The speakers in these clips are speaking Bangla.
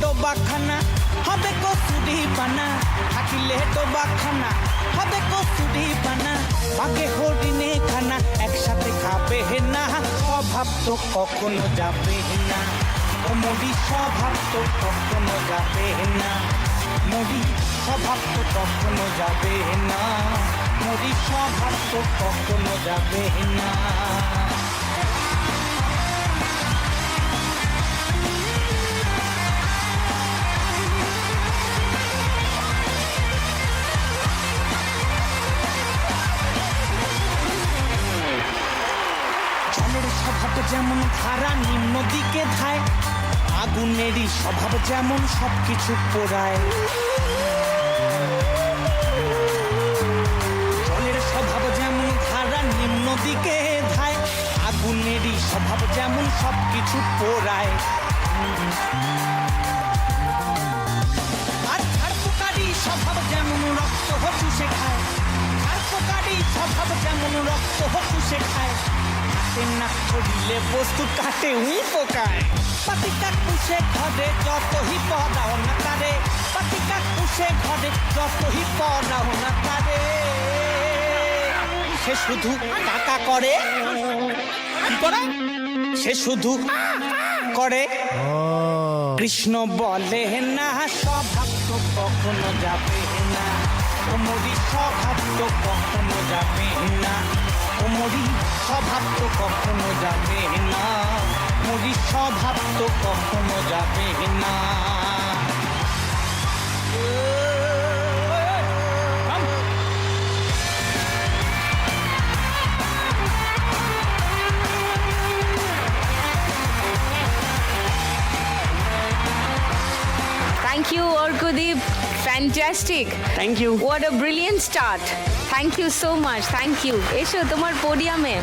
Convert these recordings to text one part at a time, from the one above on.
ডোবাখানা হবে কসুরি পানা, থাকিলে ডোবাখানা হবে কসুরি পানা। বাঘে হরিণে খানা একসাথে খাবে না, স্বভাব তো কখনো যাবে না। ও মরি স্বভাব তো কখনো যাবে না, মরি স্বভাব তো কখনো যাবে না, মরি স্বভাব তো কখনো যাবে না। জলের স্বভাব যেমন ধারা নিম্ন দিকে ধায়, আগুনেরই স্বভাব যেমন সবকিছু পোড়ায়। জলের স্বভাব যেমন ধারা নিম্ন দিকে ধায়, আগুনেরই স্বভাব যেমন সবকিছু পোড়ায়। আর ঝাড়পোকারই স্বভাব যেমন রক্ত চুষে খায়, ঝাড়পোকারই স্বভাব যেমন রক্ত চুষে খায়। না করিলে বস্তু কাটে পোকায়, পাতিকা কুশে ঘরে যতই পড়াও না তারে, পাতিকা কুশে ঘরে যতই পড়াও না তারে। সে শুধু টাকা করে, কি করে? সে শুধু করে। কৃষ্ণ বলে না স্বভাব তো কখনো যাবে না, মরি স্বভাব তো কখনো যাবে না, মরি স্বভাব তো কখনো যাবে না, মরি স্বভাব তো কখনো যাবে না। Thank you, Orkodeep. Fantastic. Thank you. What a brilliant start. Thank you so much. Thank you. এসো তোমার পোডিয়ামে।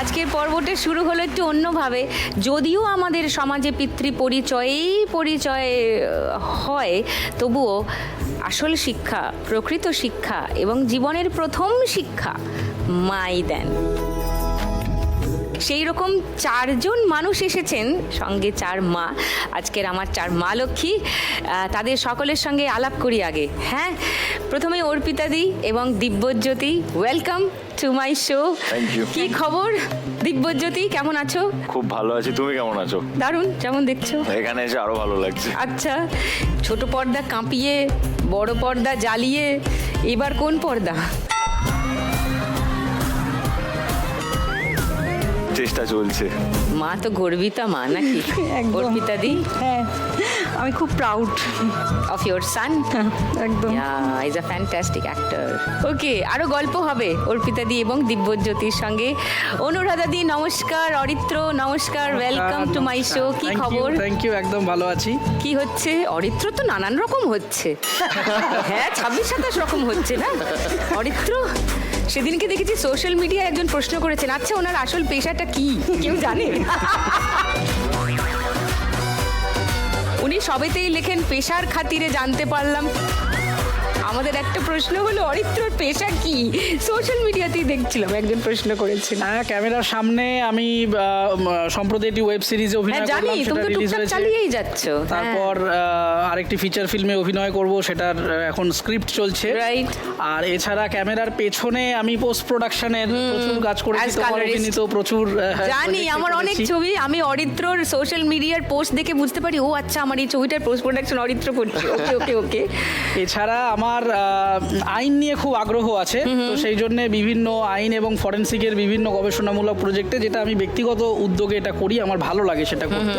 আজকের পর্বটা শুরু হলো একটু অন্যভাবে, যদিও আমাদের সমাজে পিতৃ পরিচয় হয়, তবুও আসল শিক্ষা, প্রকৃত শিক্ষা এবং জীবনের প্রথম শিক্ষা মাই দেন। সেই রকম 4 জন মানুষ এসেছেন, সঙ্গে 4 মা। আজকের আমার 4 মা লক্ষ্মী, তাদের সকলের সঙ্গে আলাপ করি আগে। হ্যাঁ, প্রথমে অর্পিতাদি এবং Dibyajyoti, welcome to my show. Thank you. কি খবর দিব্যজ্যোতি, কেমন আছো? খুব ভালো আছি, তুমি কেমন আছো? দারুণ, যেমন দেখছো। এখানে এসে আরো ভালো লাগছে। আচ্ছা, ছোট পর্দা কাঁপিয়ে, বড় পর্দা জ্বালিয়ে, এবার কোন পর্দা? চেষ্টা চলছে। মা তো গর্বিতা মা নাকি? অর্পিতাদি, হ্যাঁ, আমি খুব প্রাউড of your son. একদম। Yeah, he's a fantastic actor. Okay, আরো গল্প হবে অর্পিতাদি এবং দিব্যজ্যোতির সঙ্গে। অনুরাধাদি নমস্কার, অরিত্র নমস্কার, ওয়েলকাম টু মাই শো। কি খবর? থ্যাংক ইউ, একদম ভালো আছি। কি হচ্ছে? অরিত্র তো নানান রকম হচ্ছে। হ্যাঁ, 26-27 রকম হচ্ছে না অরিত্র? সেদিনকে দেখেছি সোশ্যাল মিডিয়ায় একজন প্রশ্ন করেছেন, আচ্ছা ওনার আসল পেশাটা কি, কেউ জানে? উনি সবেতেই লেখেন পেশার খাতিরে জানতে পারলাম। আমাদের একটা প্রশ্ন হলো অরিত্রর পেশা কি? সোশ্যাল মিডিয়াতেই দেখছিলাম একজন প্রশ্ন করেছেন। হ্যাঁ, ক্যামেরার সামনে আমি সম্প্রতি একটি ওয়েব সিরিজে অভিনয় জানি, করলাম, তুমি সেটা তো রিলিজ টুকটাক হয়েছে। চালিয়েই যাচ্ছ। তারপর আরেকটি ফিচার ফিল্মে অভিনয় করব, সেটার এখন স্ক্রিপ্ট চলছে। রাইট। আর এছাড়া ক্যামেরার পেছনে আমি পোস্ট প্রোডাকশনের প্রচুর কাজ করেছি, As তোমার colorist। অভিনীত প্রচুর জানি, project আমার অনেক করেছি। ছবি আমি অরিত্রর সোশ্যাল মিডিয়ার পোস্ট দেখে বুঝতে পারি, ও আচ্ছা আমার এই ছবিটার পোস্ট প্রোডাকশন অরিত্র করছে। ওকে ওকে ওকে। এছাড়া আমার আইন নিয়ে খুব আগ্রহ আছে, তো সেই জন্য বিভিন্ন আইন এবং ফরেনসিকের বিভিন্ন গবেষণামূলক প্রজেক্টে, যেটা আমি ব্যক্তিগত উদ্যোগে এটা করি, আমার ভালো লাগে সেটা করতে।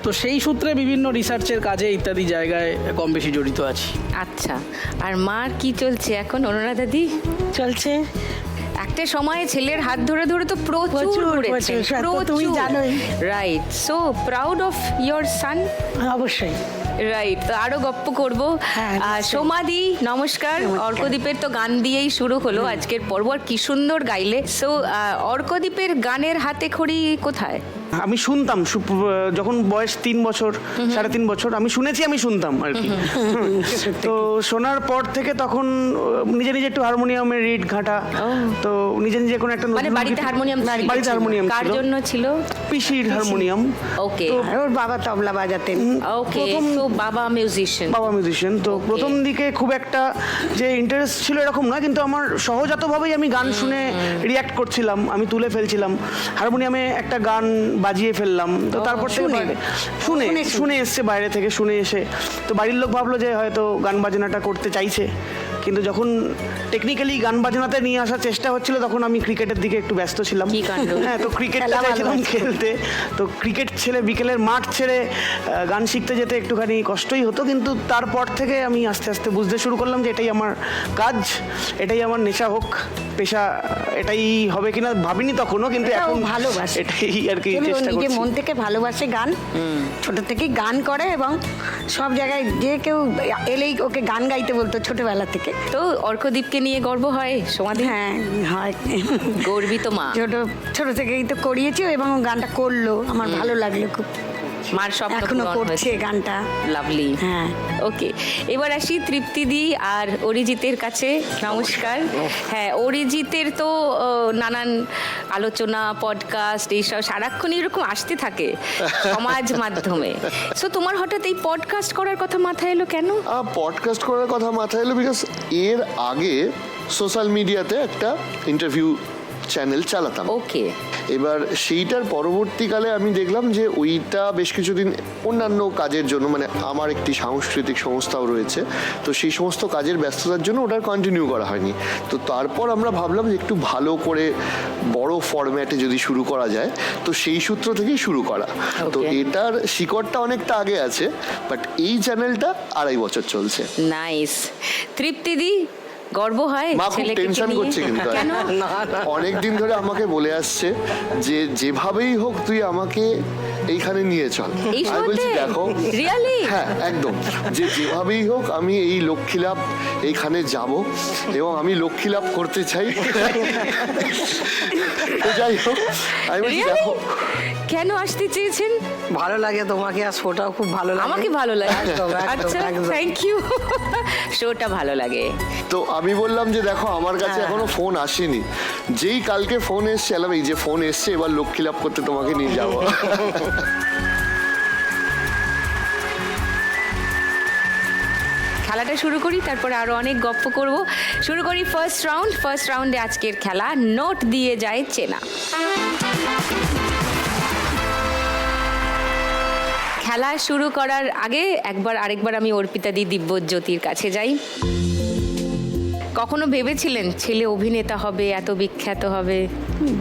তো সেই সূত্রে বিভিন্ন রিসার্চের কাজে ইত্যাদি জায়গায় কম বেশি জড়িত আছি। আচ্ছা, আর মার কি চলছে এখন অনুরাধাদি? চলছে। একটা সময় ছেলের হাত ধরে ধরে তো প্রচুর প্রচুর, ঘুরেছেন, প্রচুর, সে তো তুমি জানোই। Right, so proud of your son. অবশ্যই। রাইট, তো আরো গপ্প করবো। হ্যাঁ, নিশ্চয়ই। সোমাদি নমস্কার। নমস্কার। অর্কদ্বীপের তো গান দিয়েই শুরু হলো আজকের পর্ব, আর কি সুন্দর গাইলে। সো অর্কদ্বীপের গানের হাতে খড়ি কোথায়? আমি শুনতাম যখন বয়স 3 বছর 3.5 বছর আমি শুনেছি, আমি শুনতাম আর কি। তো শোনার পর থেকে তখন নিজে নিজে একটু হারমোনিয়ামে রিড ঘাটা, তো নিজে নিজে কোনো একটা মানে বাড়িতে হারমোনিয়াম বাড়িতে হারমোনিয়াম কার ছিল, জন্য ছিল? পিসির হারমোনিয়াম। ওকে আর ওর বাবা তবলা বাজাতেন। ওকে, তো বাবা মিউজিশিয়ান। বাবা মিউজিশিয়ান। তো Okay. প্রথম দিকে খুব একটা যে ইন্টারেস্ট ছিল এরকম নয়, কিন্তু আমার সহজাতভাবেই আমি গান শুনে রিয়াক্ট করছিলাম, আমি তুলে ফেলছিলাম, হারমোনিয়ামে একটা গান বাজিয়ে ফেললাম। তো তারপর থেকে শুনে এসছে বাইরে থেকে, শুনে এসে তো বাড়ির লোক ভাবলো যে হয়তো গান বাজনাটা করতে চাইছে, কিন্তু যখন টেকনিক্যালি গান বাজনাতে নিয়ে আসার চেষ্টা হচ্ছিল তখন আমি ক্রিকেটের দিকে একটু ব্যস্ত ছিলাম। কি কাণ্ড। হ্যাঁ, তো ক্রিকেটটা চাইছিলাম খেলতে, তো ক্রিকেট ছেড়ে বিকেলের মাঠ ছেড়ে গান শিখতে যেতে একটুখানি কষ্টই হতো, কিন্তু তারপর থেকে আমি আস্তে আস্তে বুঝতে শুরু করলাম যে এটাই আমার কাজ, এটাই আমার নেশা হোক পেশা, এটাই হবে কিনা ভাবিনি তখনও, কিন্তু এটাও এখন ভালোবাসে। এটাই আর কি ও চেষ্টা নিজে করছি। মন থেকে ভালোবাসে গান, ছোট থেকেই গান করে এবং সব জায়গায় যে কেউ এলেই ওকে গান গাইতে বলতো ছোটবেলা থেকে। তো অর্কদীপকে নিয়ে গর্ব হয় সমাধি? হ্যাঁ হয়, গর্বিত মা। ছোট থেকেই তো করিয়েছি এবং ও গানটা করলো, আমার ভালো লাগলো খুব। মার স্বপ্ন এখনো পূরণ করছে হয়েছে। গানটা। লাভলি। হ্যাঁ। ওকে, এবার আসি তৃপ্তিদি আর অরিজিতের কাছে। নমস্কার। হ্যাঁ, অরিজিতের তো নানান আলোচনা, পডকাস্ট, এইসব সারাক্ষণ এরকম আসতে থাকে সমাজ মাধ্যমে। সো তোমার হঠাৎ এই পডকাস্ট করার কথা মাথায় এলো কেন? পডকাস্ট করার কথা মাথায় এলো বিকজ এর আগে সোশ্যাল মিডিয়াতে একটা ইন্টারভিউ চ্যানেল চালাতাম। ওকে। এবার সেইটার পরবর্তীকালে আমি দেখলাম যে ওইটা বেশ কিছুদিন অন্যান্য কাজের জন্য, মানে আমার একটি সাংস্কৃতিক সংস্থাও রয়েছে, তো সেই সমস্ত কাজের ব্যস্ততার জন্য ওটা কন্টিনিউ করা হয়নি। তো তারপর আমরা ভাবলাম যে একটু ভালো করে বড় ফরম্যাটে যদি শুরু করা যায়, তো সেই সূত্র থেকেই শুরু করা। তো এটার শিকড়টা অনেকটা আগে আছে, বাট এই চ্যানেলটা 2.5 বছর চলছে। নাইস। তৃপ্তিদি গর্ব হয় মা খুব ছেলেকে টেনশন নিয়ে? করছে কিন্তু কেন? অনেক দিন ধরে আমাকে বলে আসছে যে যেভাবেই হোক তুই আমাকে এইখানে নিয়ে চল। এই আমি বলছি শোতে? দেখো, Really? হ্যাঁ একদম, যে যেভাবেই হোক আমি এই লক্ষ্মীলাভ এইখানে যাব এবং আমি লক্ষ্মীলাভ করতে চাই। তো যাই হোক, আমি বলছি Really? দেখো, কেন আসতে চেয়েছেন? ভালো লাগে তোমাকে, আর শোটাও খুব ভালো লাগে। আমাকে ভালো লাগে। একদম, একদম, আচ্ছা, একদম। Thank you. শোটা ভালো লাগে। তো আমি বললাম যে দেখো আমার কাছে এখনো ফোন আসেনি, যেই কালকে ফোন এসছে এলাম এই যে ফোন এসছে, এবার লক্ষ্মীলাভ করতে তোমাকে নিয়ে যাবো। খেলাটা শুরু করি, তারপরে আরো অনেক গপ্প করব। শুরু করি ফার্স্ট রাউন্ড। ফার্স্ট রাউন্ডে আজকের খেলা নোট দিয়ে যায় চেনা। খেলা শুরু করার আগে আরেকবার আমি অর্পিতাদি দিব্যজ্যোতির কাছে যাই। কখনো ভেবেছিলেন ছেলে অভিনেতা হবে, এত বিখ্যাত হবে?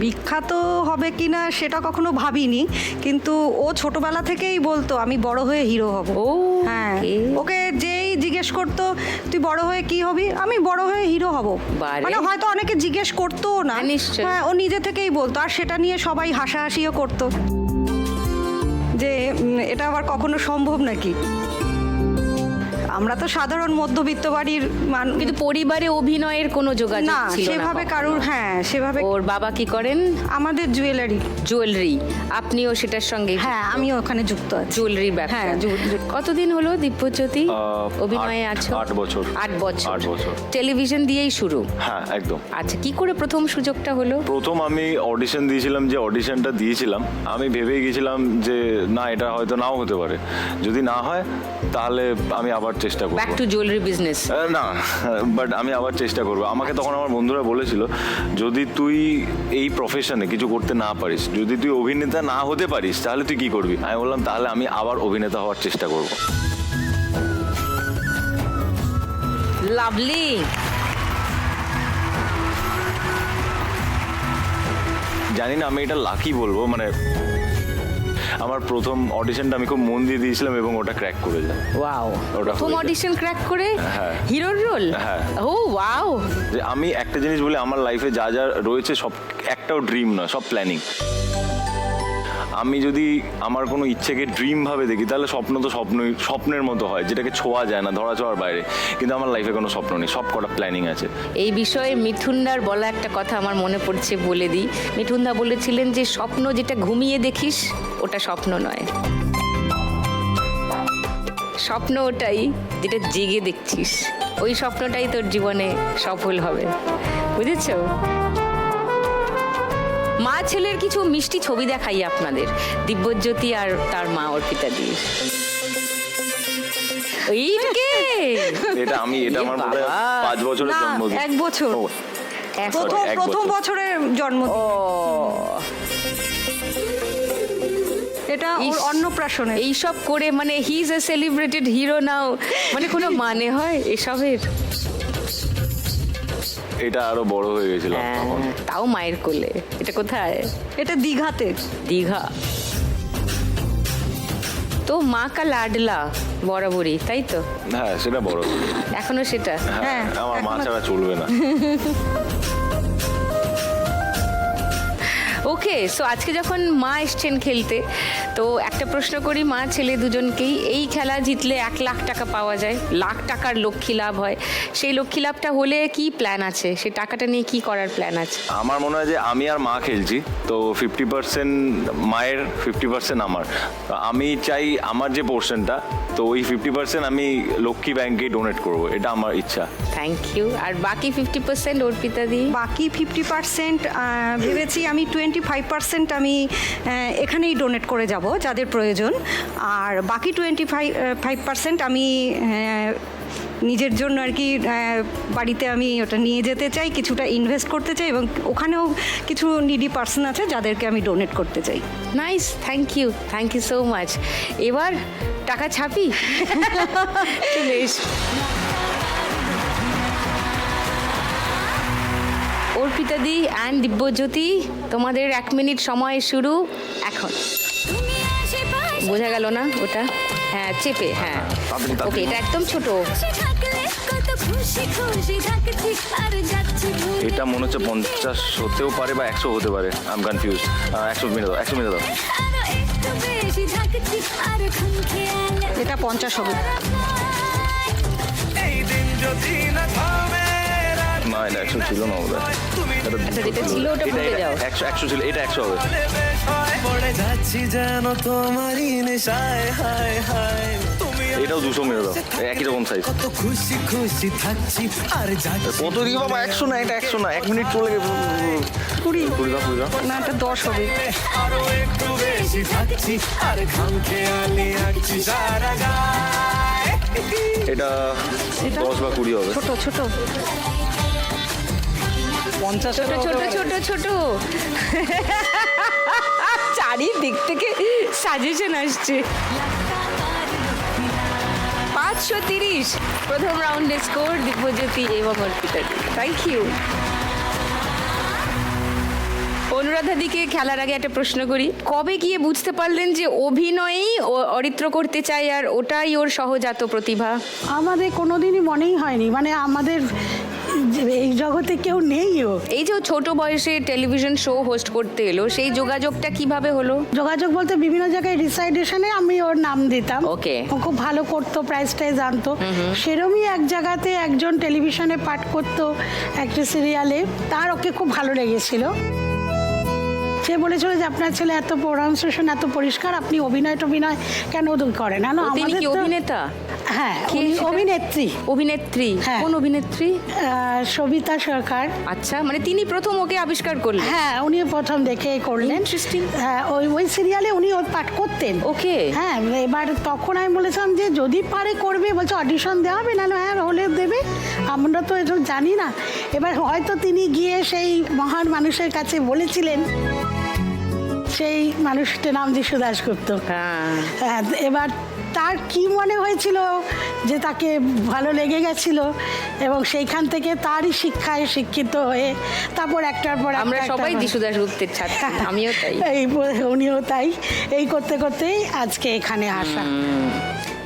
বিখ্যাত হবে কিনা সেটা কখনো ভাবিনি, কিন্তু ও ছোটবেলা থেকেই বলতো আমি বড় হয়ে হিরো হব। ও, হ্যাঁ, okay. ওকে যেই জিজ্ঞেস করতো তুই বড় হয়ে কি হবি, আমি বড় হয়ে হিরো হব। বারে। মানে হয়তো অনেকে জিজ্ঞেস করতোও না, হ্যাঁ, নিশ্চয়ই। হ্যাঁ, ও নিজে থেকেই বলতো, আর সেটা নিয়ে সবাই হাসাহাসিও করতো যে এটা আবার কখনো সম্ভব নাকি। আমরা তো সাধারণ মধ্যবিত্ত বাড়ির মানুষ, কিন্তু পরিবারে অভিনয়ের কোনো যোগাযোগ না ছিল না সেভাবে কখনো? কারুর, হ্যাঁ সেভাবে। ওর বাবা কি করেন? আমাদের জুয়েলারি। জুয়েলারি। আপনিও সেটার সঙ্গে? হ্যাঁ, আমিও ওখানে যুক্ত আছি। জুয়েলারির ব্যবসা। হ্যাঁ, কতদিন হলো দিব্যজ্যোতি অভিনয়ে আছো? 8 বছর। 8 বছর। 8 বছর। টেলিভিশন দিয়েই শুরু? হ্যাঁ, একদম। আচ্ছা, কি করে প্রথম সুযোগটা হলো? প্রথম আমি অডিশন দিয়েছিলাম, যে অডিশনটা দিয়েছিলাম আমি ভেবেই গেছিলাম যে না, এটা হয়তো নাও হতে পারে, যদি না হয় তাহলে আমি আবার চেষ্টা করবো। Back to jewellery business? না, বাট আমি আবার চেষ্টা করবো। আমাকে তখন আমার বন্ধুরা বলেছিল যদি তুই এই প্রফেশনে কিছু করতে না পারিস, যদি তুই অভিনেতা না হতে পারিস, তাহলে তুই কি করবি? আমি বললাম তাহলে আমি আবার অভিনেতা হওয়ার চেষ্টা করব। লাভলি। জানি না আমি এটা লাকি বলবো, মানে আমার প্রথম অডিশনটা আমি খুব মন দিয়ে দিয়েছিলাম এবং ওটা ক্র্যাক করে যায়। ওয়াও, ওটা প্রথম হয়ে যায়। অডিশন ক্র্যাক করে হ্যাঁ। হিরোর রোল? হ্যাঁ। ও ওয়াও। যে আমি একটা জিনিস বলি, আমার লাইফে যা যা রয়েছে সব একটাও ড্রিম নয়, সব প্ল্যানিং। আমি যদি আমার কোনো ইচ্ছেকে ড্রিম ভাবে দেখি তাহলে স্বপ্ন তো স্বপ্নের মতো হয়, যেটাকে ছোঁয়া যায় না, ধরা ছোঁয়ার বাইরে। কিন্তু আমার লাইফে কোনো স্বপ্ন নেই, সব কটা প্ল্যানিং আছে। এই বিষয়ে মিঠুনদার বলা একটা কথা আমার মনে পড়ছে, বলে দিই। মিঠুনদা বলেছিলেন যে স্বপ্ন যেটা ঘুমিয়ে দেখিস ওটা স্বপ্ন নয়, স্বপ্ন ওটাই যেটা জেগে দেখছিস, ওই স্বপ্নটাই তোর জীবনে সফল হবে। বুঝেছো? মা ছেলের কিছু মিষ্টি ছবি দেখাই আপনাদের, দিব্যজ্যোতি আর তার মা অর্পিতা দিয়ে। এটা আমার মনে হয় 5 বছরের না, জন্মদিন। 1 বছর। ও, প্রথম বছরের জন্মদিন। এটা ওর অন্নপ্রাশনে। এইসব করে মানে he is a celebrated hero now, মানে কোনো মানে হয় এসবের? এটা আরো বড় হয়ে গেছিল তখন। তাও মায়ের কোলে। এটা কোথায়? এটা দীঘাতে। দীঘা। তো মা কা লাডলা বরাবরই, তাই তো? হ্যাঁ, সেটা বড়। এখনো সেটা? হ্যাঁ, আমার মা ছাড়া চলবে না। ওকে, সো আজকে যখন মা এসছেন খেলতে, তো একটা প্রশ্ন করি মা ছেলে দুজনকেই। এই খেলা জিতলে 1 লাখ টাকা পাওয়া যায়, লাখ টাকার লক্ষ্মী লাভ হয়। সেই লক্ষ্মী লাভটা হলে কি প্ল্যান আছে? সেই টাকাটা নিয়ে কি করার প্ল্যান আছে? আমার মনে হয় যে আমি আর মা খেলছি, তো 50% মায়ের, 50% আমার। আমি চাই আমার যে পোর্শনটা, তো ওই 50% আমি লক্ষ্মী ব্যাংকে ডোনেট করব, এটা আমার ইচ্ছা। Thank you. আর বাকি 50% অর্পিতা দি? বাকি 50% ভেবেছি আমি 25% আমি এখানেই ডোনেট করে যাব যাদের প্রয়োজন, আর বাকি 25% আমি নিজের জন্য আর কি বাড়িতে আমি ওটা নিয়ে যেতে চাই, কিছুটা ইনভেস্ট করতে চাই, এবং ওখানেও কিছু নিডি পার্সন আছে যাদেরকে আমি ডোনেট করতে চাই। Nice, thank you so much. এবার টাকা ছাপি। বেশ। অর্পিতা দি অ্যান্ড দিব্যজ্যোতি, তোমাদের 1 মিনিট সময় শুরু এখন। বোঝা গেল না ওটা? হ্যাঁ, চেপে। হ্যাঁ, ওকে, এটা একদম ছোট। এটা মনে হচ্ছে 50 হতেও পারে বা 100 হতে পারে। I am confuse. 100 মিনিট দাও, 100 মিনিট দাও। এটা 50 হবে। না, এটা 100 ছিল না ওটা। আচ্ছা, যেটা ছিল ওটা ভুলে যাও। 100 ছিল, এটা 100 হবে। এটাও 200 মেরে দাও, একই রকম সাইজ। কত দিকে বাবা? 100 না, এটা 100 না, 1 মিনিট চলে গেছে। 20 দাও। না, এটা 10 হবে। এটা 10 বা 20 হবে। ছোট ছোট 50 ছোট ছোট ছোট ছোট। চারিদিক থেকে সাজেশন আসছে। 530 প্রথম রাউন্ডে স্কোর দিব্যজ্যোতি এবং অর্পিতা। Thank you. অনুরাধাদিকে খেলার আগে একটা প্রশ্ন করি, কবে গিয়ে বুঝতে পারলেন যে অভিনয়েই অরিত্র করতে চাই আর ওটাই ওর সহজাত প্রতিভা? আমাদের কোনোদিনই মনেই হয়নি, মানে আমাদের এই জগতে কেউ নেইও। এই যে ও ছোট বয়সে টেলিভিশন শো হোস্ট করতে এলো, সেই যোগাযোগটা কিভাবে হলো? যোগাযোগ বলতে বিভিন্ন জায়গায় রিসাইডেশনে আমি ওর নাম দিতাম। ওকে। ও খুব ভালো করতো, প্রাইজটাই জানতো। সেরমই এক জায়গাতে একজন টেলিভিশনে পাঠ করতো একটা সিরিয়ালে, তার ওকে খুব ভালো লেগেছিল। সে বলেছিল যে আপনার ছেলে এত প্রনাউন্সিয়েশন এত পরিষ্কার, আপনি অভিনয় টভিনয় কেন করেন না? তিনি কি অভিনেতা? হ্যাঁ, কে উনি সেটা? অভিনেত্রী। অভিনেত্রী? হ্যাঁ। কোন অভিনেত্রী? সবিতা সরকার। আচ্ছা, মানে তিনি প্রথম ওকে আবিষ্কার করলেন? হ্যাঁ, উনি প্রথম দেখে করলেন। Interesting. হ্যাঁ, ওই সিরিয়ালে উনি ওর পাঠ করতেন। ওকে। হ্যাঁ, এবার তখন আমি বলেছিলাম যে যদি পারে করবে, বলছে অডিশন দেওয়া হবে, না হ্যাঁ হলে দেবে, আমরা তো এসব জানি না। এবার হয়তো তিনি গিয়ে সেই মহান মানুষের কাছে বলেছিলেন, সেই মানুষটার নাম যিশু দাশগুপ্ত। হ্যাঁ, এবার তার কি মনে হয়েছিল যে তাকে ভালো লেগে গেছিল, এবং সেইখান থেকে তারই শিক্ষায় শিক্ষিত হয়ে তারপর একটার পর আমরা সবাই যিশু দাশগুপ্তের ছাত্র, আমিও তাই। উনিও তাই। এই করতে করতেই আজকে এখানে আসা।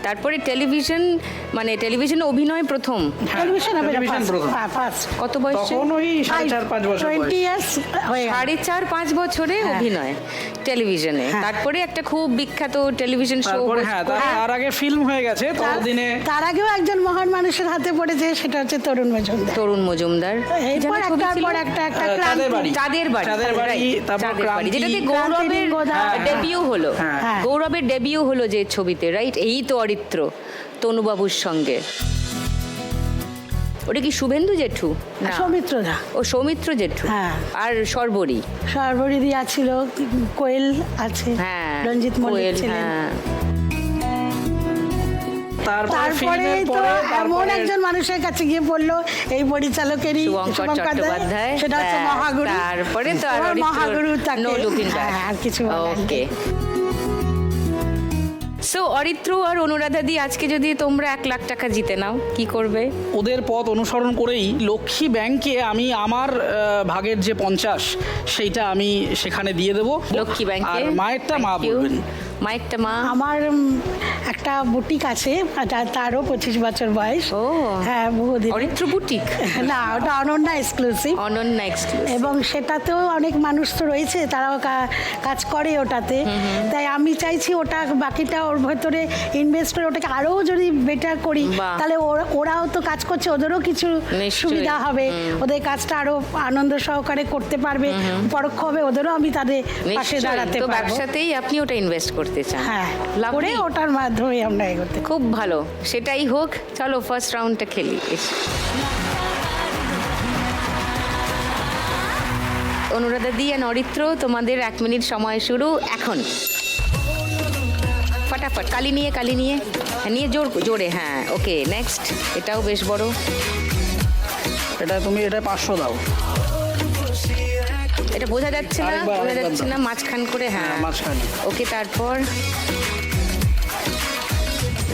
তারপরে টেলিভিশন, মানে টেলিভিশনে অভিনয় প্রথম টেলিভিশন হবে টেলিভিশন প্রথম। ফার্স্ট কত বয়সে? তখন ওই 4.5 বছর 20 বয়স। ইয়ার্স হয়ে গেল। 4.5-5 বছরে অভিনয় টেলিভিশনে। হ্যাঁ। তারপরে একটা খুব বিখ্যাত টেলিভিশন শো। তারপরে হ্যাঁ, তার আগে ফিল্ম হয়ে গেছে ততদিনে। তার আগেও একজন মহান মানুষের হাতে পড়েছে, সেটা হচ্ছে তরুণ মজুমদার। তরুণ মজুমদার। এরপর একটার পর একটা চাঁদের বাড়ি। চাঁদের বাড়ি, চাঁদের বাড়ি, right, তারপর চাঁদের বাড়ি, ক্রান্তি। যেটাতে গৌরবের হ্যাঁ, ডেবিউ হলো। হ্যাঁ। গৌরবের ডেবিউ হলো যে ছবিতে, রাইট? এই তো অরিত্র তনুবাবুর সঙ্গে। ওটা কি শুভেন্দু জেঠু? না, সৌমিত্র দা, ও সৌমিত্র জেঠু। হ্যাঁ। আর সর্বরী। সর্বরিদি ছিল, কোয়েল আছে, হ্যাঁ, রঞ্জিত মল্লিক কোয়েল, ছিলেন। হ্যাঁ। তারপরে তারপরে ফিল্মের তো পরে এমন একজন মানুষের কাছে গিয়ে পড়লো, এই পরিচালকেরই, শুভঙ্কর চট্টোপাধ্যায়। সেটা হচ্ছে ব্যাস, মহাগুরু। তারপরে তো আর এবার অরিত্রর মহাগুরু তাকে, no looking back। হ্যাঁ, আর কিছু বলার ওকে। নেই। সো অরিত্র আর অনুরাধাদি, আজকে যদি তোমরা 1 লাখ টাকা জিতে নাও, কি করবে? ওদের পথ অনুসরণ করেই লক্ষ্মী ব্যাংকে আমি আমার ভাগের যে 50 সেইটা আমি সেখানে দিয়ে দেবো। লক্ষ্মী ব্যাংকে। আর মায়েরটা মা Thank you। বলবেন। মায়েরটা মা। আমার একটা বুটিক আছে, তারও 25 বছর বয়স। ও। হ্যাঁ, বহুদিন। অরিত্র বুটিক। না, ওটা অনন্যা এক্সক্লুসিভ। অনন্যা এক্সক্লুসিভ। এবং সেটাতেও অনেক মানুষ তো রয়েছে, তারাও কাজ করে ওটাতে। তাই আমি চাইছি ওটা, বাকিটা ওর ভেতরে ইনভেস্ট করে ওটাকে আরও যদি বেটার করি, বাহ। তাহলে ওরাও তো কাজ করছে, ওদেরও কিছু নিশ্চয়ই। সুবিধা হবে, ওদের কাজটা আরো আনন্দ সহকারে করতে পারবে, পরোক্ষভাবে ওদেরও আমি তাদের পাশে নিশ্চয়ই। দাঁড়াতে তো পারবো। ব্যবসাতেই আপনি ওটা ইনভেস্ট করতে চান। হ্যাঁ, Lovely। করে ওটার মাধ্যমে আমরা এগোতে। খুব ভালো, সেটাই হোক। চলো ফার্স্ট রাউন্ডটা খেলি। অনুরাধা দি আর অরিত্র, তোমাদের 1 মিনিট সময় শুরু এখন। ফটাফট, কালি নিয়ে হ্যাঁ, নিয়ে জোরে। হ্যাঁ, ওকে, নেক্সট। এটাও বেশ বড়। এটা 500 দাও। এটা বোঝা যাচ্ছে না, আরেকবার, বোঝা আরেকবার যাচ্ছে দাও। না, মাঝখান করে। হ্যাঁ, হ্যাঁ, মাঝখানে। ওকে, তারপর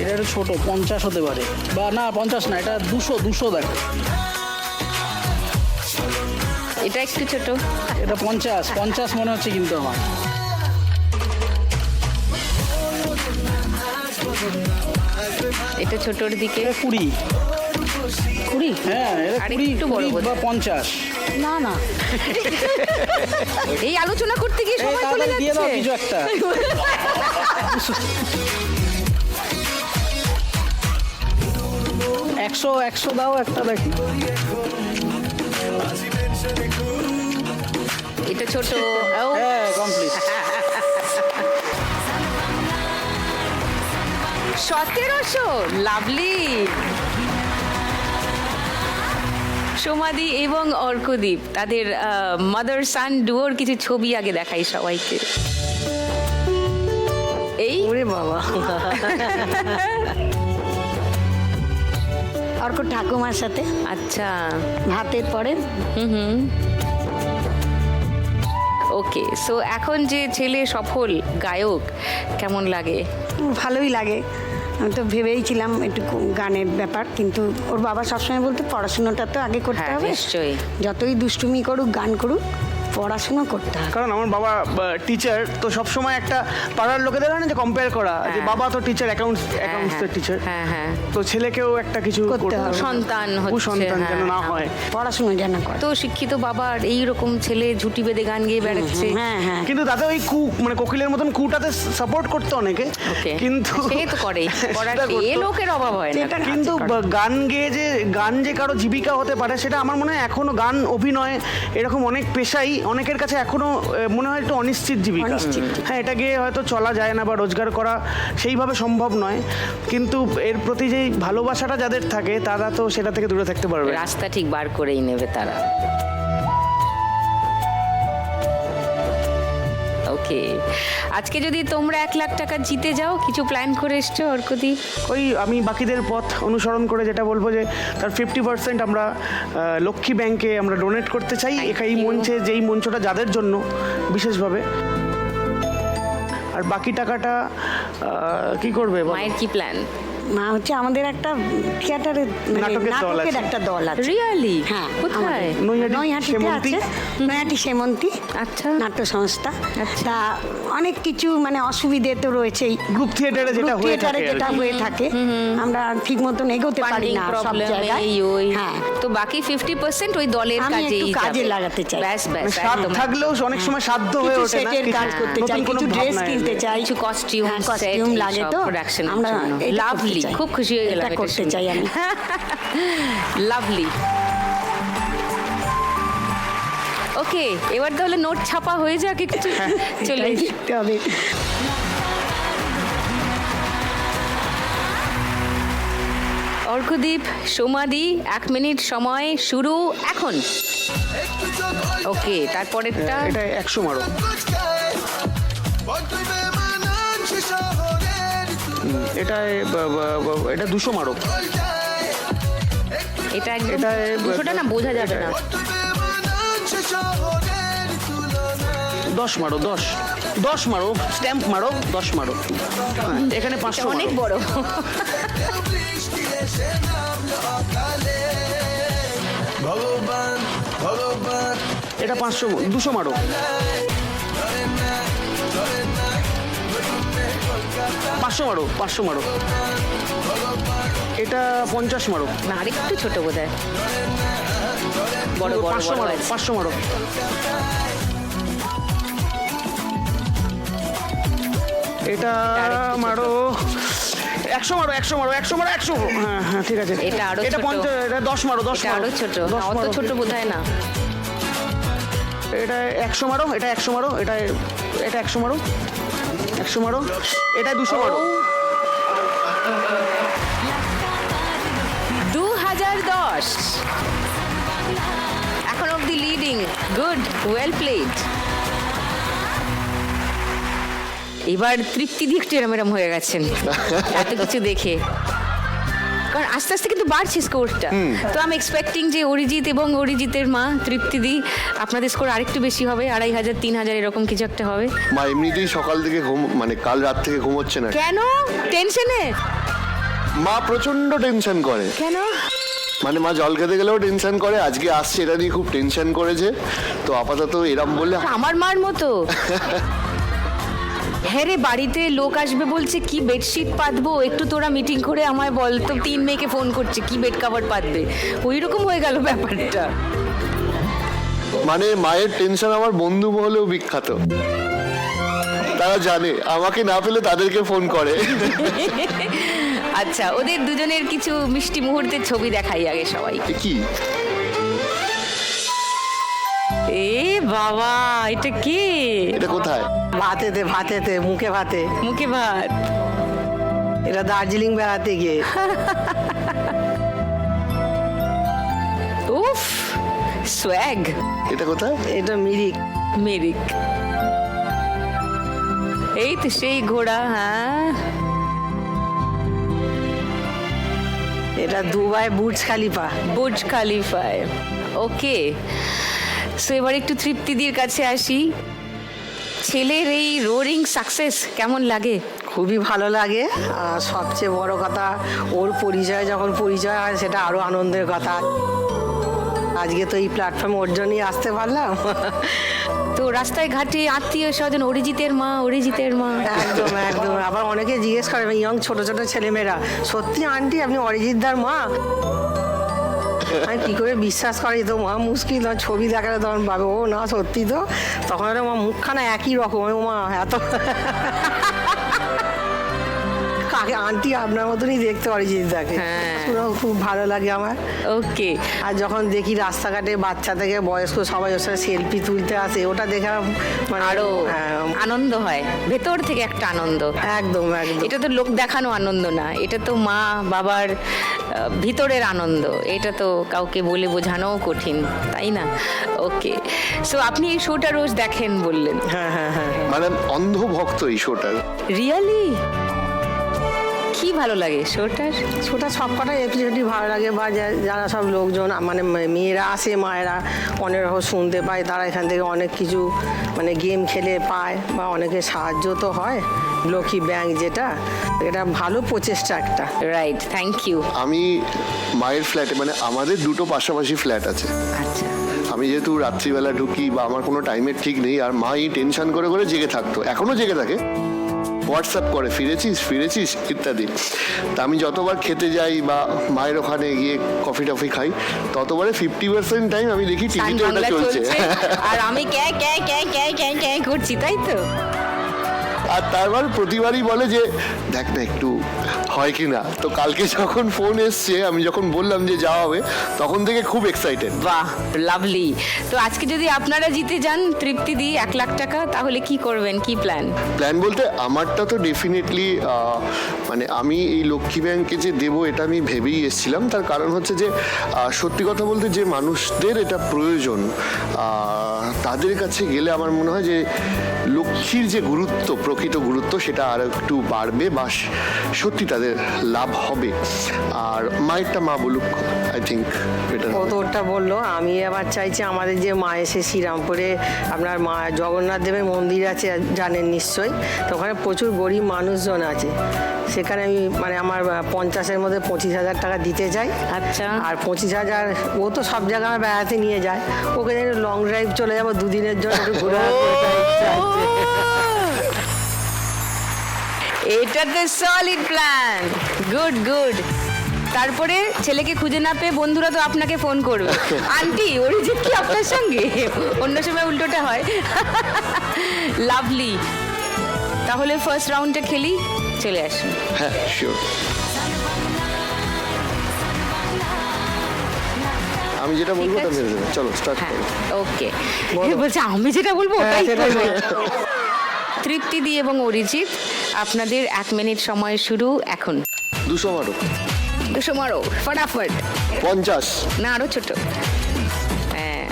এটা একটু ছোট, 50 হতে পারে, বা না 50 না, এটা 200 দেখো। এটা একটু ছোট। এটা 50 মনে হচ্ছে কিন্তু আমার। এটা ছোটর দিকে। এটা 20। 20? হ্যাঁ, এটা আর 20 একটু বড় 20 বা বোধহয়। 50। না না, এই আলোচনা করতে গিয়ে এই সময় চলে তাড়াতাড়ি দিয়ে দাও যাচ্ছে। কিছু একটা। 100 দাও একটা, দেখি। এটা ছোট। ও, হ্যাঁ, কমপ্লিট। 1700। লাভলি। সোমাদি এবং অর্কদীপ, তাদের মাদার সান ডুয়োর কিছু ছবি আগে দেখাই সবাইকে। এই ওরে বাবা, অর্ক ঠাকুমার সাথে আচ্ছা। ভাতের পরে। ওকে, সো এখন যে ছেলে সফল গায়ক, কেমন লাগে? ভালোই লাগে। আমি তো ভেবেইছিলাম একটু গানের ব্যাপার, কিন্তু ওর বাবা সবসময় বলতে পড়াশোনাটা তো আগে করতে হ্যাঁ, হবে। নিশ্চয়ই। যতই দুষ্টুমি করুক, গান করুক, পড়াশোনা করতে হবে। কারণ আমার বাবা টিচার, তো সবসময় একটা পাড়ার লোকেদের হয় না যে কম্পেয়ার করা, যে হ্যাঁ। বাবা তো টিচার, অ্যাকাউন্টসের টিচার, হ্যাঁ, হ্যাঁ। তো ছেলেকেও একটা কিছু করতে করতে হবে। হবে। সন্তান হচ্ছে, কুসন্তান যেন হ্যাঁ, না হ্যাঁ। হয়। পড়াশোনা যেন করে। তো শিক্ষিত বাবার এইরকম ছেলে ঝুটি বেঁধে গান গেয়ে বেড়াচ্ছে। হ্যাঁ হ্যাঁ, কিন্তু তাতে ওই মানে কোকিলের মতন কুটাতে সাপোর্ট করতো অনেকে, ওকে, কিন্তু সে তো করেই, করার সেটা সে করতো। লোকের অভাব হয় না। সেটা কিন্তু গান গেয়ে যে কারো জীবিকা হতে পারে, সেটা আমার মনে হয় এখনো গান, অভিনয়, এরকম অনেক পেশাই অনেকের কাছে এখনো মনে হয় একটু অনিশ্চিত জীবিকা। হ্যাঁ, এটা গিয়ে হয়তো চলা যায় না বা রোজগার করা সেইভাবে সম্ভব নয়, কিন্তু এর প্রতি যেই ভালোবাসাটা যাদের থাকে, তারা তো সেটা থেকে দূরে থাকতে পারবে। রাস্তা ঠিক বার করেই নেবে তারা। ওকে, আজকে যদি তোমরা 1 লাখ টাকা জিতে যাও, কিছু প্ল্যান করে এসছো অর্কদীপ? ওই আমি বাকিদের পথ অনুসরণ করে যেটা বলবো, যে তার 50% আমরা লক্ষ্মী ব্যাংকে আমরা ডোনেট করতে চাই। এই মঞ্চে, যেই মঞ্চটা যাদের জন্য বিশেষভাবে। আর বাকি টাকাটা কি করবে বলো? মায়ের কি প্ল্যান? মা হচ্ছে আমাদের একটা থিয়েটারের নাটকের দল নাটকের আছে। একটা দল আছে। রিয়ালি? হ্যাঁ, কোথায়? নৈহাটিতে সেমন্তি? আছে, নৈহাটি সেমন্তি আচ্ছা। নাট্য সংস্থা। আচ্ছা। তা অনেক কিছু মানে অসুবিধে তো রয়েছেই। গ্রুপ থিয়েটারে যেটা হয়ে থিয়েটারে থাকে যেটা হয়ে থাকে, আমরা ঠিক মতন এগোতে পারি ফান্ডিং না সব প্রবলেম জায়গায়। এই ওই। হ্যাঁ, তো বাকি 50% ওই দলের আমি একটু কাজেই কাজে যাবে। লাগাতে চাই। ব্যাস ব্যাস সাধ্য একদম। থাকলেও অনেক সময় সাধ্য হয়ে কিছু ওঠে না, সেটের কিছু কাজ করতে চাই, নতুন কোনো কিছু ড্রেস ভাবনা কিনতে এলে। চাই, কিছু কস্টিউম হ্যাঁ, সেট কস্টিউম লাগে তো প্রোডাকশন আমরা এটা লাভলি, করতে চাই। খুব খুশি হয়ে গেলাম এটা করতে চাই আমি। লাভলি। ওকে, এবার তাহলে নোট ছাপা হয়ে যাক একটু। চলে এটাই এসো। দেখতে হবে। অর্কদীপ, সোমাদি, 1 মিনিট সময় শুরু এখন। ওকে, তারপরেরটা এটা 100 মারো। এটা 200 মারো। এটা একদম এটা 200টা না বোঝা যাবে না। 10 মারো, 10 মারো, স্ট্যাম্প মারো, 10 মারো। হ্যাঁ, এখানে 500 অনেক মারো। বড়। এটা 500, 200 মারো। পাঁচশো মারো, 500 মারো। এটা 50 মারো। না, আরেকটু ছোট বোধহয়। বড় বড় 500 বড় মারো, আছে। 500 মারো। এটা আরেকটু ছোট। মারো 100 মারো, 100 মারো, 100 মারো, 100। হ্যাঁ হ্যাঁ, ঠিক আছে। এটা আরো এটা ছোট। 50, এটা 10 মারো, 10 এটা মারো। আরো ছোট, 10 অত মারো। ছোট বোধহয় না। এটা 100 মারো, এটা 100 মারো, এটা 100 মারো, 100 মারো, এটা 200 মারো। 2010 এখন অব্দি লিডিং। Good, well played. এবার তৃপ্তি দিয়ে একটু এরম হয়ে গেছেন এত কিছু দেখে, কারণ আস্তে আস্তে কিন্তু বাড়ছে স্কোরটা। তো আমি এক্সপেক্টিং যে অরিজিৎ এবং অরিজিতের মা তৃপ্তিদি আপনাদের স্কোর আরেকটু বেশি হবে, 2500 3000 এরকম কিছু একটা হবে। মা এমনিতেই সকাল থেকে মানে কাল রাত থেকে ঘুমোচ্ছে না। কেন টেনশনে? মা প্রচন্ড টেনশন করে। কেন? মানে মা জল খেতে গেলেও টেনশন করে, আজকে আসছে এটা নিয়ে খুব টেনশন করেছে। তো আপাতত এরম বললে আমার মার মতো। হ্যাঁ রে, বাড়িতে লোক আসবে বলছে, কি বেডশিট পাতবো, একটু তোরা মিটিং করে আমায় বল তো। 3 মেয়েকে ফোন করছে কি বেড কভার পাতবে, ওই রকম হয়ে গেল ব্যাপারটা। মানে মায়ের টেনশন আমার বন্ধু মহলেও বিখ্যাত। তারা জানে আমাকে না পেলে তাদেরকে ফোন করে। আচ্ছা, ওদের দুজনের কিছু মিষ্টি মুহূর্তের ছবি দেখাই আগে সবাই। এ কি? এ বাবা, এটা কে? এটা কোথায়? ভাতেতে মুখে ভাতে। মুখে ভাত। এটা দার্জিলিং বেড়াতে গিয়ে। উফ, সোয়াগ। এটা কোথায়? এটা মিরিক। মেরিক। এই তো সেই ঘোড়া। হ্যাঁ, এটা দুবাই বুর্জ খালিফা। বুর্জ খালিফায়। ওকে, সো এবার একটু তৃপ্তিদির কাছে আসি। ছেলের এই রোরিং সাকসেস কেমন লাগে? খুবই ভালো লাগে, আর সবচেয়ে বড় কথা ওর পরিচয় যখন পরিচয় হয় সেটা আরো আনন্দের কথা। আজকে তো এই প্ল্যাটফর্মে ওর জন্যই আসতে পারলাম। তো রাস্তায় ঘাটে আত্মীয় স্বজন, অরিজিতের মা, অরিজিতের মা। একদম একদম। আবার অনেকে জিজ্ঞেস করে ইয়ং ছোট ছোট ছেলেমেয়েরা, সত্যি আন্টি আপনি অরিজিৎদার মা? আমি কি করে বিশ্বাস করি, তো মা মুশকিল। ছবি দেখালে তখন ভাবে ও না সত্যি তো। তখন মা মুখখানা একই রকম, ও মা এত কাকে আন্টি আপনার মতনই দেখতে অরিজিৎদাকে। খুব ভালো লাগে আমার। ওকে, আর যখন দেখি রাস্তাঘাটে বাচ্চা থেকে বয়স্ক সবাই ওর সাথে সেলফি তুলতে আসে, ওটা দেখে মানে আরো হ্যাঁ, আনন্দ হয়, ভেতর থেকে একটা আনন্দ। একদম একদম। এটা তো লোক দেখানো আনন্দ না, এটা তো মা বাবার ভিতরের আনন্দ। এটা তো কাউকে বলে বোঝানোও কঠিন, তাই না? ওকে, সো আপনি এই শোটা রোজ দেখেন বললেন। হ্যাঁ হ্যাঁ হ্যাঁ। মানে অন্ধ ভক্ত এই শোটার। রিয়ালি? কি ভালো লাগে শোটার? ছোটা সব কটা এপিসোডই ভালো লাগে, বা যারা সব লোকজন মানে মেয়েরা আসে, মায়েরা অনেক রকম শুনতে পায়, তারা এখান থেকে অনেক কিছু মানে গেম খেলে পায়, বা অনেকে সাহায্য তো হয়। লক্ষ্মী ব্যাংক যেটা, এটা ভালো প্রচেষ্টা একটা। Right, thank you. আমি মায়ের ফ্ল্যাটে, মানে আমাদের দুটো পাশাপাশি ফ্ল্যাট আছে। আচ্ছা, আমি যেহেতু রাত্রিবেলা ঢুকি বা আমার কোনো টাইমের ঠিক নেই, আর মাই টেনশন করে করে জেগে থাকতো, এখনো জেগে থাকে, হোয়াটসঅ্যাপ করে ফিরেছিস ফিরেছিস ইত্যাদি। তা আমি যতবার খেতে যাই বা মায়ের ওখানে গিয়ে কফি টফি খাই, ততবারে 50% টাইম আমি দেখি টিভিতে ওটা চলছে। আর আমি ক্যা ক্যা ক্যা ক্যা ক্যা ক্যা করছি, তাই তো? আর তারপর প্রতিবারই বলে যে দেখ না একটু হয় কি না। তো কালকে যখন ফোন এসছে, আমি যখন বললাম যে যাওয়া হবে, তখন থেকে খুব এক্সাইটেড। বাহ, লাভলি। তো আজকে যদি আপনারা জিতে যান তৃপ্তি দি 1 লাখ টাকা, তাহলে কি করবেন, কি প্ল্যান? প্ল্যান বলতে আমারটা তো ডেফিনেটলি মানে আমি এই লক্ষ্মী ব্যাংকে যে দেবো এটা আমি ভেবেই এসেছিলাম। তার কারণ হচ্ছে যে সত্যি কথা বলতে যে মানুষদের এটা প্রয়োজন, তাদের কাছে গেলে আমার মনে হয় যে লক্ষ্মীর যে গুরুত্ব, প্রকৃত গুরুত্ব, সেটা আরও একটু বাড়বে বা সত্যি তাদের লাভ হবে। আর মায়েরটা মা বলুক, আই থিঙ্ক এটা ও তো ওটা বললো, আমি আবার চাইছি আমাদের যে মা এসে শ্রীরামপুরে আপনার মা জগন্নাথ দেবের মন্দির আছে, জানেন নিশ্চয়ই। তো ওখানে প্রচুর গরিব মানুষজন আছে, সেখানে আমি মানে আমার 50-এর মধ্যে 25,000 টাকা দিতে চাই। আচ্ছা। আর 25,000 ও তো সব জায়গায় আমার বেড়াতে নিয়ে যায়, ওকে যেন লং ড্রাইভ চলে যাবো 2 দিনের জন্য, একটু ঘুরে আসবো, এটাই ইচ্ছা আছে। এটা তো সলিড প্ল্যান, গুড গুড। তারপরে ছেলেকে খুঁজে না পেয়ে বন্ধুরা তো আপনাকে ফোন করবে, আন্টি অরিজিৎ কি আপনার সঙ্গে? অন্য সময় উল্টোটা হয়। লাভলি। তাহলে ফার্স্ট রাউন্ডটা খেলি, চলে আসুন। হ্যাঁ, শিওর। আমি যেটা বলবো ওটা ভেবে দেবে। চলো স্টার্ট হ্যাঁ, করো। ওকে। বলছে আমি যেটা বলবো ওটাই সেটাই করবে। বলবো। তৃপ্তি দি এবং অরিজিৎ, আপনাদের 1 মিনিট সময় শুরু এখন। 200 মারো। 200 মারো, ফটাফট। 50। না, আরো ছোট। হ্যাঁ,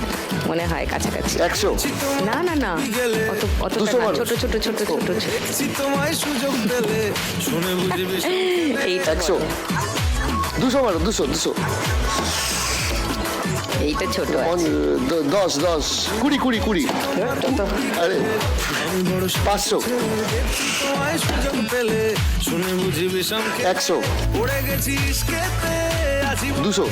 মনে হয় কাছাকাছি। 100। না না না, অত 200 মারো। ছোট ছোট ছোট ছোট ছোট। তোমায় সুযোগ পেলে শুনে বুঝবি। এইটা 100। 200 মারো, 200। এইটা ছোট আছে। 10, 20, আরে 500। তোমায় সুযোগ পেলে শুনে বুঝবি সংখ্যা 100। পড়ে গেছি ইস্কেতে, আছি 200।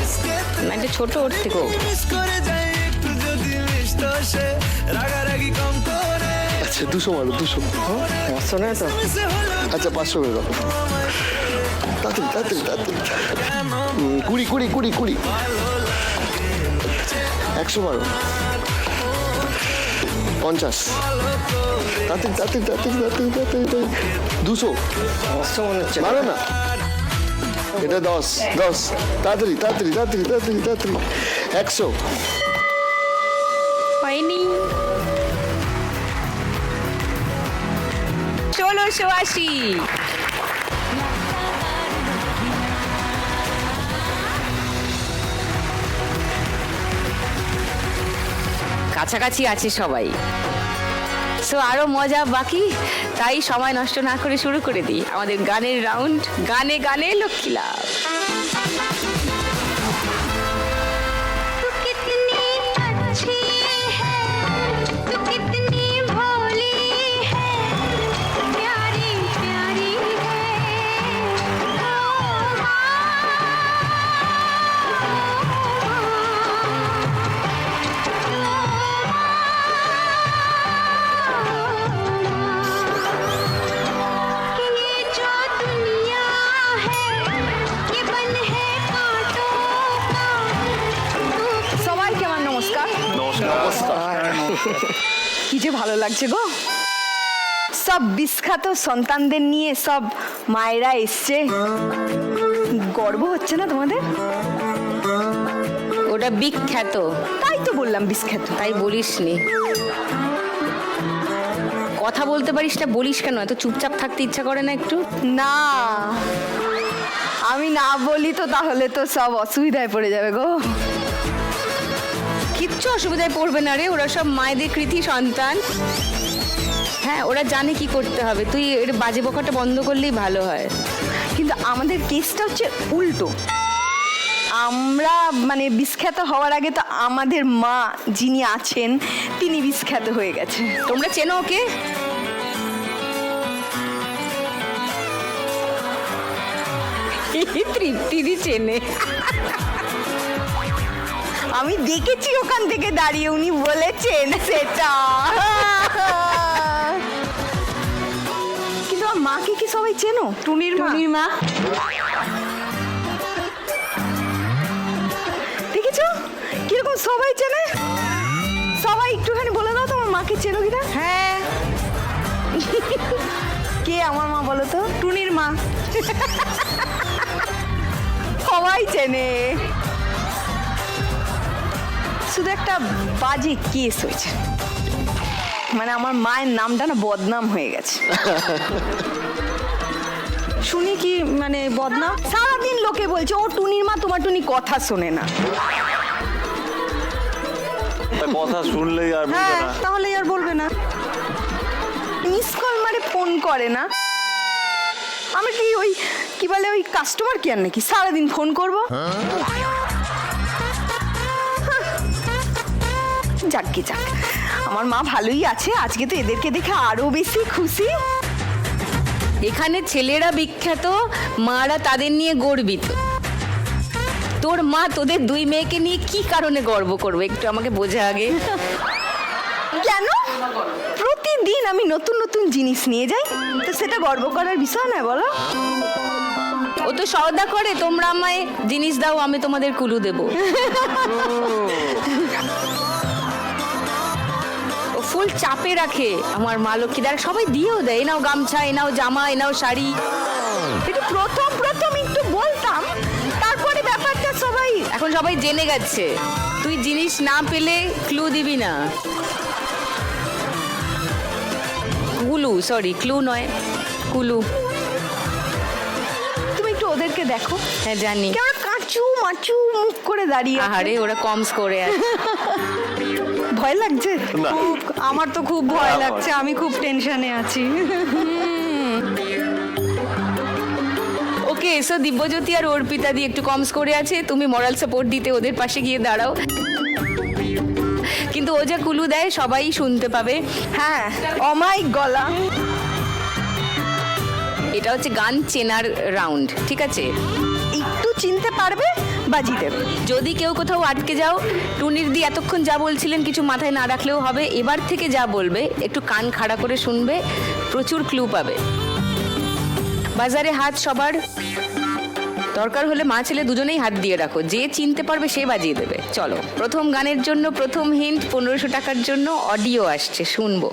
না, এটা ছোট ওর থেকে। মিস করে যাই একটু যদি মিস তো সে রাগারাগি কম করে। আচ্ছা 200 মারো, 200। পাঁচশো নয় তো? মিশে হলো আচ্ছা 500 করে দাও। তাড়াতাড়ি। 20। 100 মারো। 50। তাড়াতাড়ি। 200 পাঁচশো মনে হচ্ছে। মারো না। এটা 10। তাড়াতাড়ি। 100। হয়নি। 1680। কাছাকাছি আছে সবাই। সো আরো মজা বাকি, তাই সময় নষ্ট না করে শুরু করে দিই আমাদের গানের রাউন্ড। গানে গানে লক্ষ্মী লাভ। সবাইকে আমার নমস্কার। কি যে ভালো লাগছে গো, সব বিখ্যাত সন্তানদের নিয়ে সব মায়েরা এসছে। গর্ব হচ্ছে না তোমাদের? ওটা বিখ্যাত, তাই তো বললাম বিখ্যাত। তাই বলিসনি, কথা বলতে পারিস না, বলিস কেন? এত চুপচাপ থাকতে ইচ্ছা করে না একটু? না, আমি না বলি তো তাহলে তো সব অসুবিধায় পড়ে যাবে গো। কিচ্ছু অসুবিধায় পড়বে না রে, ওরা সব মায়েদের কৃতি সন্তান। হ্যাঁ, ওরা জানে কি করতে হবে। তুই এর বাজে বকাটা বন্ধ করলেই ভালো হয়। কিন্তু আমাদের কেসটা হচ্ছে উল্টো। আমরা মানে বিখ্যাত হওয়ার আগে তো আমাদের মা যিনি আছেন তিনি বিখ্যাত হয়ে গেছে। তোমরা চেনো ওকে? তৃপ্তিদি চেনে। আমি দেখেছি ওখান থেকে দাঁড়িয়ে, উনি বলেছেন সেটা। কিন্তু আমার মাকে কি সবাই চেনো? টুনির মা দেখেছো কিরকম সবাই চেনে? সবাই একটুখানি বলে দাও তোমার মাকে চেনো কিনা। হ্যাঁ, কে আমার মা বলো তো? টুনির মা। সবাই চেনে। শুধু একটা বাজে কেস হয়েছে, মানে আমার মায়ের নামটা না বদনাম হয়ে গেছে। শুনি কি মানে বদনাম? সারাদিন লোকে বলছে ও টুনির মা, তোমার টুনি কথা শোনে না। তা কথা শুনলেই আর বলবে হ্যাঁ, না। তাহলে আর বলবে না। মিস কল মারে, ফোন করে না। আমি কি ওই কি বলে ওই কাস্টমার কেয়ার নাকি সারাদিন ফোন করবো? যাক যাক, আমার মা ভালোই আছে। আজকে তো এদেরকে দেখে আরো বেশি খুশি। এখানে ছেলেরা বিখ্যাত, মারা তাদের নিয়ে গর্বিত। তোর মা তোদের দুই মেয়েকে নিয়ে কি কারণে গর্ব করবে একটু আমাকে বোঝা আগে। কেন? প্রতিদিন আমি নতুন নতুন জিনিস নিয়ে যাই, তো সেটা গর্ব করার বিষয় নয় বলো? ও তো সওদা করে, তোমরা আমায় জিনিস দাও আমি তোমাদের কুলু দেব। ও ফুল চাপে রাখে আমার মা লক্ষ্মীদার, সবাই দিয়েও দেয়, এনাও গামছা, এনাও জামা, এনাও শাড়ি। একটু প্রথম একটু বলতাম, তারপরে ব্যাপারটা সবাই এখন সবাই জেনে গেছে। তুই জিনিস না পেলে ক্লু দিবি না। কুলু, সরি ক্লু নয়, কুলু। তুমি একটু ওদেরকে দেখো। হ্যাঁ জানি। কেমন কাঁচু মাচু মুখ করে দাঁড়িয়ে আছে। আহারে ওরা কমস করে আছে। ভয় লাগছে? না। খুব, আমার তো খুব ভয় লাগছে, আমি খুব টেনশনে আছি। ওকে এসো, দিব্যজ্যোতি আর অর্পিতা দি একটু কমস করে আছে, তুমি মরাল সাপোর্ট দিতে ওদের পাশে গিয়ে দাঁড়াও। কিন্তু ও যা কুলু দেয় সবাই শুনতে পাবে। হ্যাঁ, অমায়িক গলা। এটা হচ্ছে গান চেনার রাউন্ড, ঠিক আছে? একটু চিনতে পারবে, বাজিয়ে দেবে। যদি কেউ কোথাও আটকে যাও, টুনির দি এতক্ষণ যা বলছিলেন কিছু মাথায় না রাখলেও হবে, এবার থেকে যা বলবে একটু কান খাড়া করে শুনবে, প্রচুর ক্লু পাবে। বাজারে হাত সবার, দরকার হলে মা ছেলে দুজনেই হাত দিয়ে রাখো, যে চিনতে পারবে সে বাজিয়ে দেবে। চলো, প্রথম গানের জন্য প্রথম হিন্ট 1500 টাকার জন্য অডিও আসছে, শুনবো।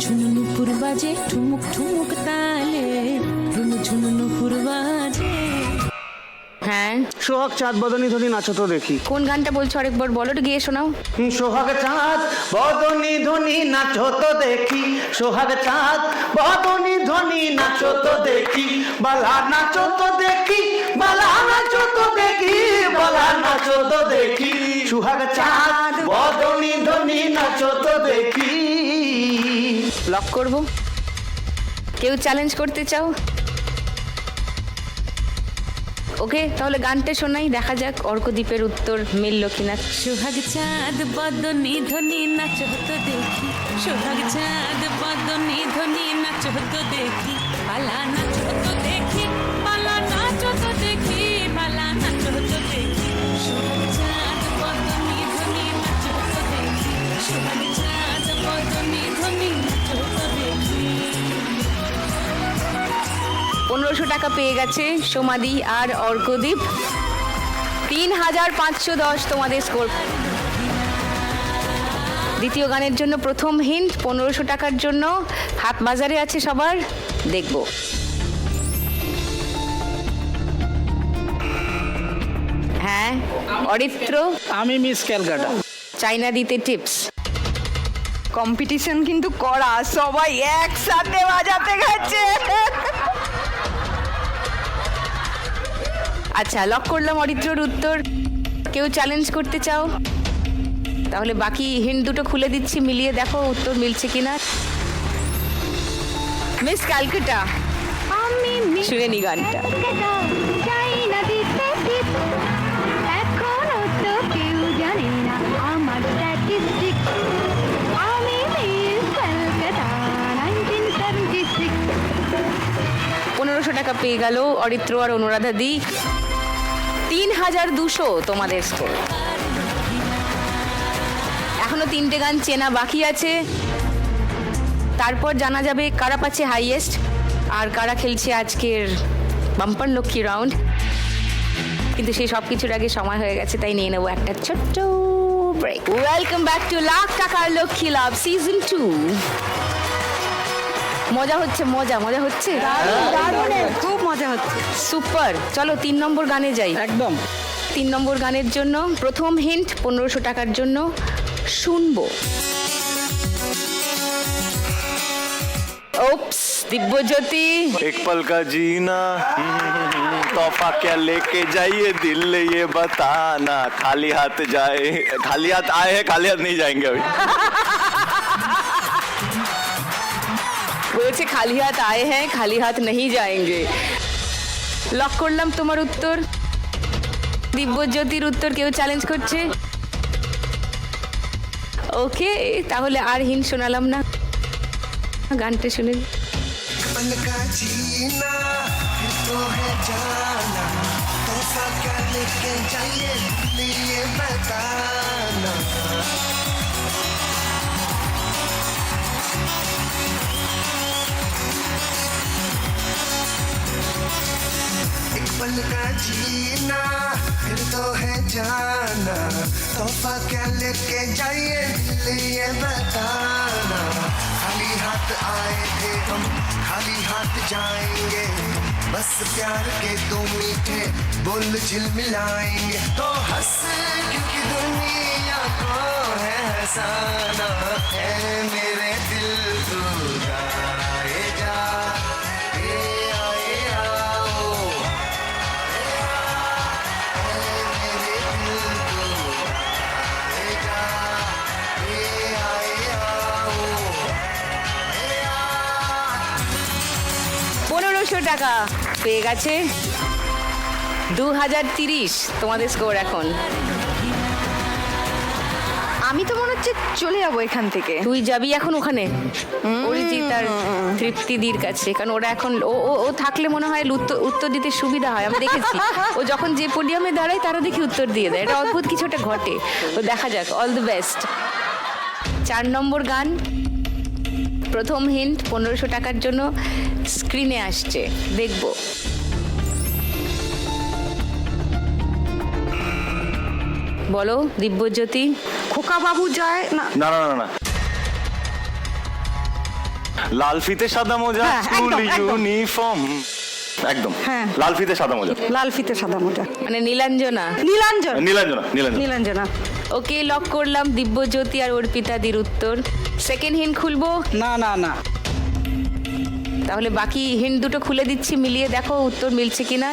ঝুনু নুপুর বাজে ঠুমুক ঠুমুক তালে, ঝুনু নুপুর বাজে। হ্যাঁ, সোহাগ চাঁদ বদনী ধ্বনি নাচো তো দেখি। কোন গানটা বলছো আরেকবার বলো, একটু গিয়ে শোনাও। সোহাগ চাঁদ বদনী ধ্বনি নাচো তো দেখি, সোহাগ চাঁদ বদনী ধ্বনি নাচো তো দেখি, বালা নাচো তো দেখি, বালা নাচো তো দেখি, বালা নাচো তো দেখি, সোহাগ চাঁদ বদনী ধ্বনি নাচো তো দেখি। লক করব? কেউ চ্যালেঞ্জ করতে চাও? ওকে, তাহলে গানটা শোনাই, দেখা যাক অর্কদ্বীপের উত্তর মিলল কিনা। সোহাগ চাঁদ বদনী ধ্বনি নাচো তো দেখি, সোহাগ চাঁদ বদনী ধ্বনি নাচো তো দেখি, বালা নাচো তো দেখি, বালা নাচো তো দেখি, বালা নাচো তো দেখি, সোহাগ চাঁদ বদনী ধ্বনি নাচো তো দেখি, সোহাগ চাঁদ বদনী ধ্বনি নাচো তো দেখি। 1500 টাকা পেয়ে গেছে সোমাদি আর অর্কদ্বীপ। 3510 তোমাদের স্কোর। দ্বিতীয় গানের জন্য প্রথম হিন্ট 1500 টাকার জন্য হাত বাজারে আছে সবার, দেখব। হ্যাঁ, অরিত্র, আমি মিস ক্যালকাটা। চাইনা দিতে টিপস। কম্পিটিশন কিন্তু করা, সবাই একসাথে বাজাতে গেছে। আচ্ছা, লক করলাম অরিত্রর উত্তর। কেউ চ্যালেঞ্জ করতে চাও? তাহলে বাকি হিন্ট দুটো খুলে দিচ্ছি, মিলিয়ে দেখো উত্তর মিলছে কিনা। মিস ক্যালকাটা। আমি শুনে নি গানটা। জানে না আমার স্ট্যাটিস্টিক্স, আমি মিস কলকাতা 1976। 1500 টাকা পেয়ে গেল অরিত্র আর অনুরাধা দি। 3200 তোমাদের স্কোর। এখনো 3টে গান চেনা বাকি আছে, তারপর জানা যাবে কারা পাচ্ছে হাইয়েস্ট আর কারা খেলছে আজকের বাম্পার লক্ষ্মী রাউন্ড। কিন্তু সেই সব কিছুর আগে সময় হয়ে গেছে, তাই নিয়ে নেবো একটা ছোট্ট break. Welcome back to lakh টাকার লক্ষ্মী লাভ সিজন 2। মজা হচ্ছে, মজা হচ্ছে, খুব মজা হচ্ছে। সুপার। চলো 3 নম্বর গানে যাই। একদম 3 নম্বর গানের জন্য প্রথম হিন্ট 1500 টাকার জন্য শুনবো। ওপস, দিব্যজ্যোতি। एक पल का जीना तोहफा क्या लेके जाइए दिल ये बताना, खाली हाथ जाए, खाली हाथ आए हैं खाली हाथ नहीं जाएंगे अभी। বলেছে খালি হাত আয়ে হ্যাঁ খালি হাত नहीं जाएंगे। লক করলাম তোমার উত্তর। দিব্যজ্যোতির উত্তর কেউ চ্যালেঞ্জ করছে? ওকে, তাহলে আর হিন্ট শোনালাম না, গানটা শুনে। पल का जीना फिर तो है जाना, तोहफा क्या लेके जाइए दिल ये बताना, खाली हाथ आए थे हम खाली हाथ जाएंगे, बस प्यार के दो मीठे बोल झिलमिलाएंगे, तो हंस क्योंकि दुनिया को है हंसाना, है मेरे दिल तू गाए जा। টাকা পেয়ে গেছে 2030 তোমাদের স্কোর এখন। আমি তো মনে হচ্ছে চলে যাবো এখান থেকে। তুই যাবি এখন ওখানে অরিজিৎ আর তৃপ্তিদির কাছে, কারণ ওরা এখন ও থাকলে মনে হয় উত্তর দিতে সুবিধা হয়। আমি দেখেছি ও যখন যে পোডিয়ামে দাঁড়ায় তারা দেখি উত্তর দিয়ে দেয়, এটা অদ্ভুত কিছু একটা ঘটে। ও দেখা যাক, অল দ্য বেস্ট। 4 নম্বর গান, প্রথম হিন্ট 1500 টাকার জন্য স্ক্রিনে আসছে, দেখব। বলো দিব্যজ্যোতি। খোকা বাবু যায় না, না না না না, লাল ফিতে সাদা মোজা স্কুল ইউনিফর্ম, একদম লাল ফিতে সাদা মোজা। লাল ফিতে সাদা মোজা মানে নীলাঞ্জনা। নীলাঞ্জনা নীলাঞ্জনা নীলাঞ্জনা নীলাঞ্জনা। ওকে, লক করলাম দিব্যজ্যোতি আর অর্পিতাদির উত্তর। সেকেন্ড হিন্ট খুলবো? না না না, তাহলে বাকি হিন্ট দুটো খুলে দিচ্ছি, মিলিয়ে দেখো উত্তর মিলছে কিনা।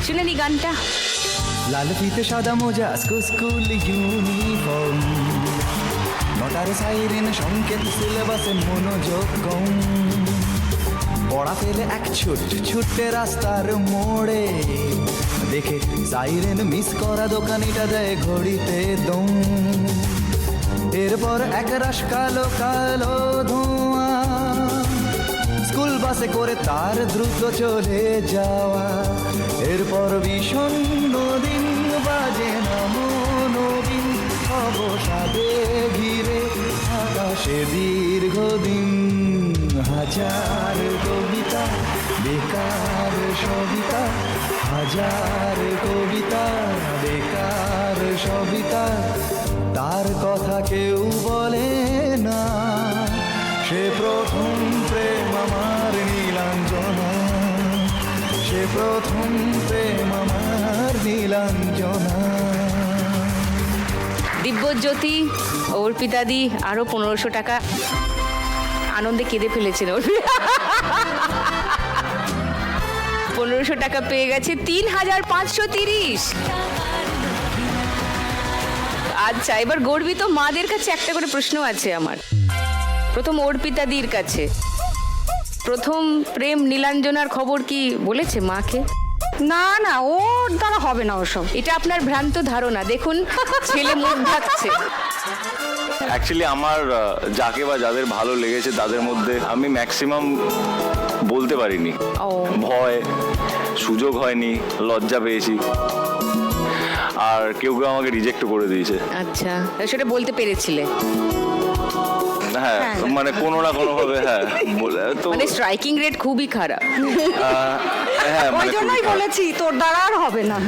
শুনে নি গানটা। লাল ফিতে সাদা মোজা স্কুল ইউনিফর্ম, নটার সাইরেন সংকেত সিলেবাসে মনোযোগ কম, পড়া ফেলে এক ছুটে রাস্তার মোড়ে, দেখে সাইরেন মিস করা দোকানিটা দেয় ঘড়িতে দম, এরপর এক রাশ কালো কালো ধোঁয়া, স্কুল বাসে করে তার দ্রুত চলে যাওয়া, এরপর বিষণ্ণ দিন বাজে না মনোবিন, অবসাদে ঘিরে আকাশে দীর্ঘদিন, হাজার কবিতা বেকার সবিতা, হাজার কবিতা বেকার সবিতা, তার কথা কেউ বলে না, সে প্রথম প্রেম আমার নীলাঞ্জনা, সে প্রথম প্রেম আমার নীলাঞ্জনা। দিব্যজ্যোতি, অর্পিতাদি আরো 1500 টাকা আনন্দে কেঁদে ফেলেছিল। 1500 টাকা পেয়ে গেছে 3530। আচ্ছা, এবার গর্বিত মাদের কাছে একটা করে প্রশ্ন আছে আমার। প্রথম অর্পিতাদির কাছে, প্রথম প্রেম নীলাঞ্জনার খবর কি বলেছে মাকে? না না, ওর দ্বারা হবে না ওসব। এটা আপনার ভ্রান্ত ধারণা। দেখুন ছেলে মুখ ঢাকছে। অ্যাকচুয়ালি আমার যাকে বা যাদের ভালো লেগেছে তাদের মধ্যে আমি ম্যাক্সিমাম বলতে পারিনি। ও, ভয়, সুযোগ হয়নি, লজ্জা পেয়েছি, আর কেউ কেউ আমাকে রিজেক্ট করে দিয়েছে। আচ্ছা, সেটা বলতে পেরেছিলে? হ্যাঁ, মানে কোনো না কোনো ভাবে। হ্যাঁ, তো মানে স্ট্রাইকিং রেট খুবই খারাপ। হ্যাঁ, ওই মানে জন্যই খুবই খারাপ। বলেছি তোর দ্বারা আর হবে না।